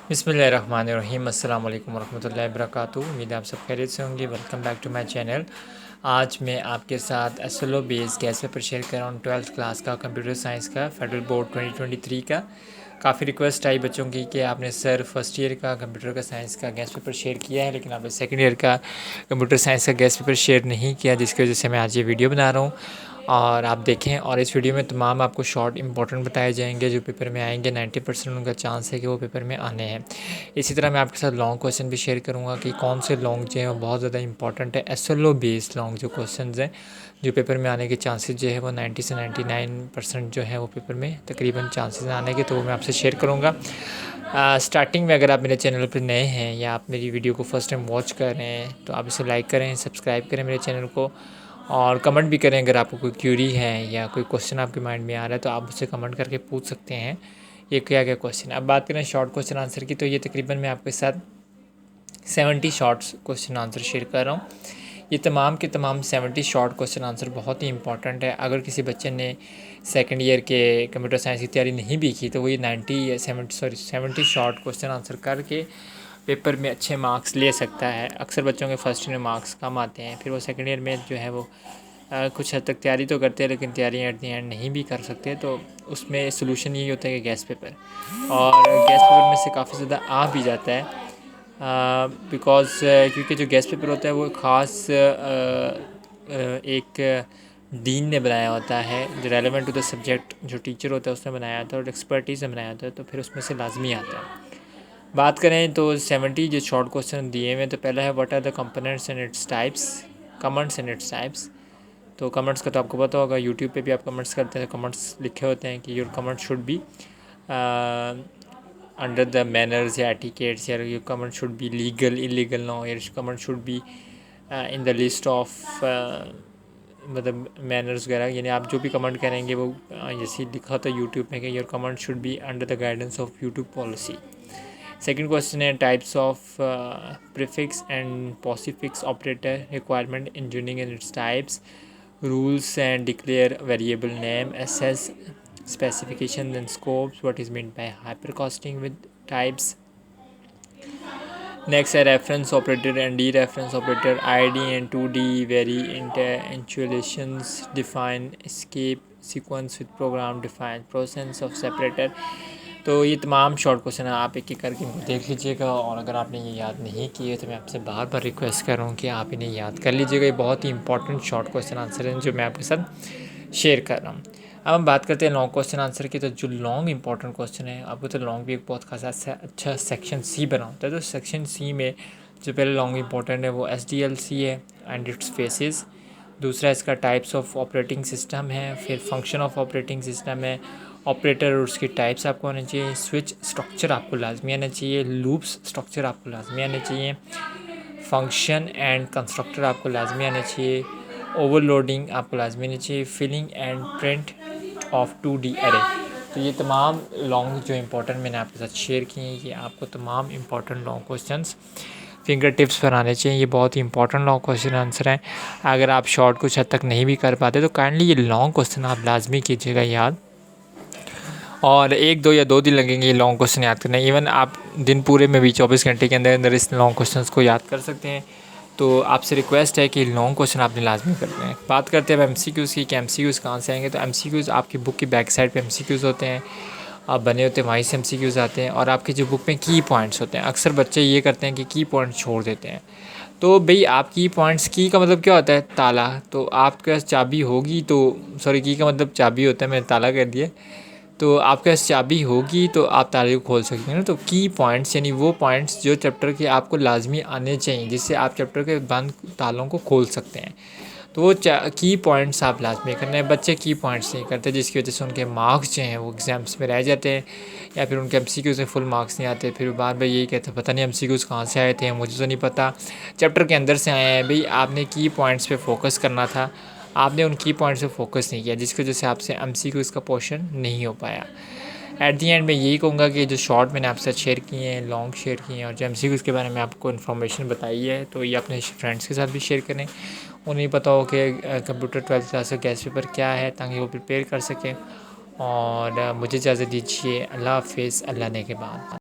बिस्मिल्लाहिर्रहमानिर्रहीम अस्सलाम वालेकुम वरहमतुल्लाहि वबरकातुहू। उम्मीद है आप सब खैरियत से होंगे। Welcome back to my channel. आज मैं आपके साथ SLO base guess paper share कर रहा हूँ 12th क्लास का कंप्यूटर साइंस का फेडरल बोर्ड 2023 का। काफ़ी रिक्वेस्ट आई बच्चों की कि आपने सर फर्स्ट ईयर का कंप्यूटर का साइंस का गैस पेपर शेयर किया है, लेकिन आपने सेकंड ईयर का कंप्यूटर साइंस का गैस पेपर शेयर नहीं किया, जिसकी वजह से मैं आज ये वीडियो बना रहा हूँ और आप देखें। और इस वीडियो में तमाम आपको शॉर्ट इंपॉर्टेंट बताए जाएंगे जो पेपर में आएंगे। 90% उनका चांस है कि वो पेपर में आने हैं। इसी तरह मैं आपके साथ लॉन्ग क्वेश्चन भी शेयर करूंगा कि कौन से लॉन्ग जो हैं वो बहुत ज़्यादा इंपॉर्टेंट है। एसएलओ बेस्ड लॉन्ग जो क्वेश्चन हैं जो पेपर में आने के चांसेस जो है वो 90 से 99% जो है वो पेपर में तकरीबन चांसेस आने के, तो वो मैं आपसे शेयर करूँगा। स्टार्टिंग में अगर आप मेरे चैनल पर नए हैं या आप मेरी वीडियो को फर्स्ट टाइम वॉच कर रहे हैं तो आप इसे लाइक करें, सब्सक्राइब करें मेरे चैनल को, और कमेंट भी करें। अगर आपको कोई क्यूरी है या कोई क्वेश्चन आपके माइंड में आ रहा है तो आप मुझसे कमेंट करके पूछ सकते हैं ये क्या क्या क्वेश्चन। अब बात करें शॉर्ट क्वेश्चन आंसर की, तो ये तकरीबन मैं आपके साथ 70 शॉर्ट्स क्वेश्चन आंसर शेयर कर रहा हूँ। ये तमाम के तमाम 70 शॉर्ट क्वेश्चन आंसर बहुत ही इंपॉर्टेंट है। अगर किसी बच्चे ने सेकंड ईयर के कंप्यूटर साइंस की तैयारी नहीं भी की तो वो ये 70 शॉर्ट क्वेश्चन आंसर करके पेपर में अच्छे मार्क्स ले सकता है। अक्सर बच्चों के फर्स्ट ईयर में मार्क्स कम आते हैं, फिर वो सेकंड ईयर में जो है वो कुछ हद तक तैयारी तो करते हैं लेकिन तैयारी एट दी एंड नहीं भी कर सकते। तो उसमें सोल्यूशन यही होता है कि गैस पेपर, और गैस पेपर में से काफ़ी ज़्यादा आ भी जाता है बिकॉज़ क्योंकि जो गैस पेपर होता है वो ख़ास एक डीन ने बनाया होता है, जो रेलेवेंट टू द सब्जेक्ट जो टीचर होता है उसने बनाया होता है और एक्सपर्टीज़ ने बनाया होता है, तो फिर उसमें से लाजमी आता है। बात करें तो 70 जो शॉर्ट क्वेश्चन दिए हुए हैं, तो पहला है what are the components and its types, comments and its types. तो कमेंट्स का तो आपको पता होगा, यूट्यूब पे भी आप कमेंट्स करते हैं तो कमेंट्स लिखे होते हैं कि your comment should be under the manners or etiquettes, या your comment should be legal illegal no, your comment should be in the list of मतलब मैनर्स वगैरह। यानी आप जो भी कमेंट करेंगे वो जैसे लिखा होता है यूट्यूब में कि your comment should be under the guidance of YouTube policy. Second question है types of prefix and postfix operator requirement in using in its types, rules and declare variable name, assess specifications and scopes, what is meant by hypercosting with types. Next है reference operator and dereference operator, id and 2d vary interactions, define escape sequence with program define process of separator। तो ये तमाम short question है, आप एक एक करके इनको देख लीजिएगा, और अगर आपने ये याद नहीं किए तो मैं आपसे बार बार रिक्वेस्ट कर रहा हूँ कि आप इन्हें याद कर लीजिएगा। ये बहुत ही इंपॉर्टेंट शॉर्ट क्वेश्चन आंसर हैं जो मैं आपके साथ शेयर कर रहा हूँ। अब हम बात करते हैं लॉन्ग क्वेश्चन आंसर की। तो जो लॉन्ग इंपॉर्टेंट क्वेश्चन है, आपको तो लॉन्ग भी एक बहुत खासा अच्छा सेक्शन सी बना होता है। तो सेक्शन सी में जो पहले लॉन्ग इंपॉर्टेंट है वो SDLC है एंड इट्स फेसेस। दूसरा इसका टाइप्स ऑफ ऑपरेटिंग सिस्टम है, फिर फंक्शन ऑफ ऑपरेटिंग सिस्टम है, ऑपरेटर और उसकी टाइप्स आपको आने चाहिए, स्विच स्ट्रक्चर आपको लाजमी आना चाहिए, लूप्स स्ट्रक्चर आपको लाजमी आने चाहिए, फंक्शन एंड कंस्ट्रक्टर आपको लाजमी आने चाहिए, ओवरलोडिंग आपको लाजमी आनी चाहिए, filling and print of 2D अरे। तो ये तमाम लॉन्ग जो इंपॉर्टेंट मैंने आपके साथ शेयर किए हैं, ये आपको तमाम important long questions finger tips पर आने चाहिए। ये बहुत ही इंपॉर्टेंट लॉन्ग क्वेश्चन आंसर हैं। अगर आप शॉर्ट कुछ हद तक नहीं भी कर पाते तो काइंडली ये लॉन्ग क्वेश्चन आप लाजमी कीजिएगा याद, और 1 2 या 2 दिन लगेंगे ये लॉन्ग क्वेश्चन याद करने। इवन आप दिन पूरे में भी 24 घंटे के अंदर अंदर इस लॉन्ग क्वेश्चन को याद कर सकते हैं। तो आपसे रिक्वेस्ट है कि लॉन्ग क्वेश्चन आपने लाजमी करते हैं। बात करते हैं अब MCQs की कि MCQs कहाँ से आएंगे। तो MCQs आपकी बुक की बैक साइड पे MCQs होते हैं, आप बने होते हैं, वहीं से MCQs आते हैं, और आपकी जो बुक में की पॉइंट्स होते हैं। अक्सर बच्चे ये करते हैं कि की पॉइंट छोड़ देते हैं। तो भाई आप की पॉइंट्स, की का मतलब क्या होता है ताला, तो आपके पास चाबी होगी तो सॉरी की का मतलब चाबी होता है, मैंने ताला कर दिया। तो आपके पास चाबी होगी तो आप ताले को खोल सकते हैं ना। तो की पॉइंट्स यानी वो पॉइंट्स जो चैप्टर के आपको लाजमी आने चाहिए जिससे आप चैप्टर के बंद तालों को खोल सकते हैं। तो वो की पॉइंट्स आप लाजमी करना है। बच्चे की पॉइंट्स नहीं करते जिसकी वजह से उनके मार्क्स जो हैं वो एग्ज़ाम्स में रह जाते हैं, या फिर उनके MCQs में फुल मार्क्स नहीं आते। फिर बार बार यही कहते हैं पता नहीं MCQs कहाँ से आए थे, मुझे तो नहीं पता, चैप्टर के अंदर से आए हैं। भाई आपने की पॉइंट्स पे फोकस करना था, आपने उन की पॉइंट्स पे फोकस नहीं किया, जिसकी वजह से आपसे MCQs का पोर्शन नहीं हो पाया। एट दी एंड मैं यही कहूँगा कि जो शॉर्ट मैंने आपसे शेयर किए हैं, लॉन्ग शेयर किए हैं, और जो MCQs के बारे में आपको इन्फॉर्मेशन बताई है, तो ये अपने फ्रेंड्स के साथ भी शेयर करें, उन्हें पता हो कि कंप्यूटर 12th क्लास का गैस पेपर क्या है, ताकि वो प्रिपेयर कर सकें। और मुझे इजाज़त दीजिए। अल्लाह हाफ़िज़, अल्लाह ने के बाद।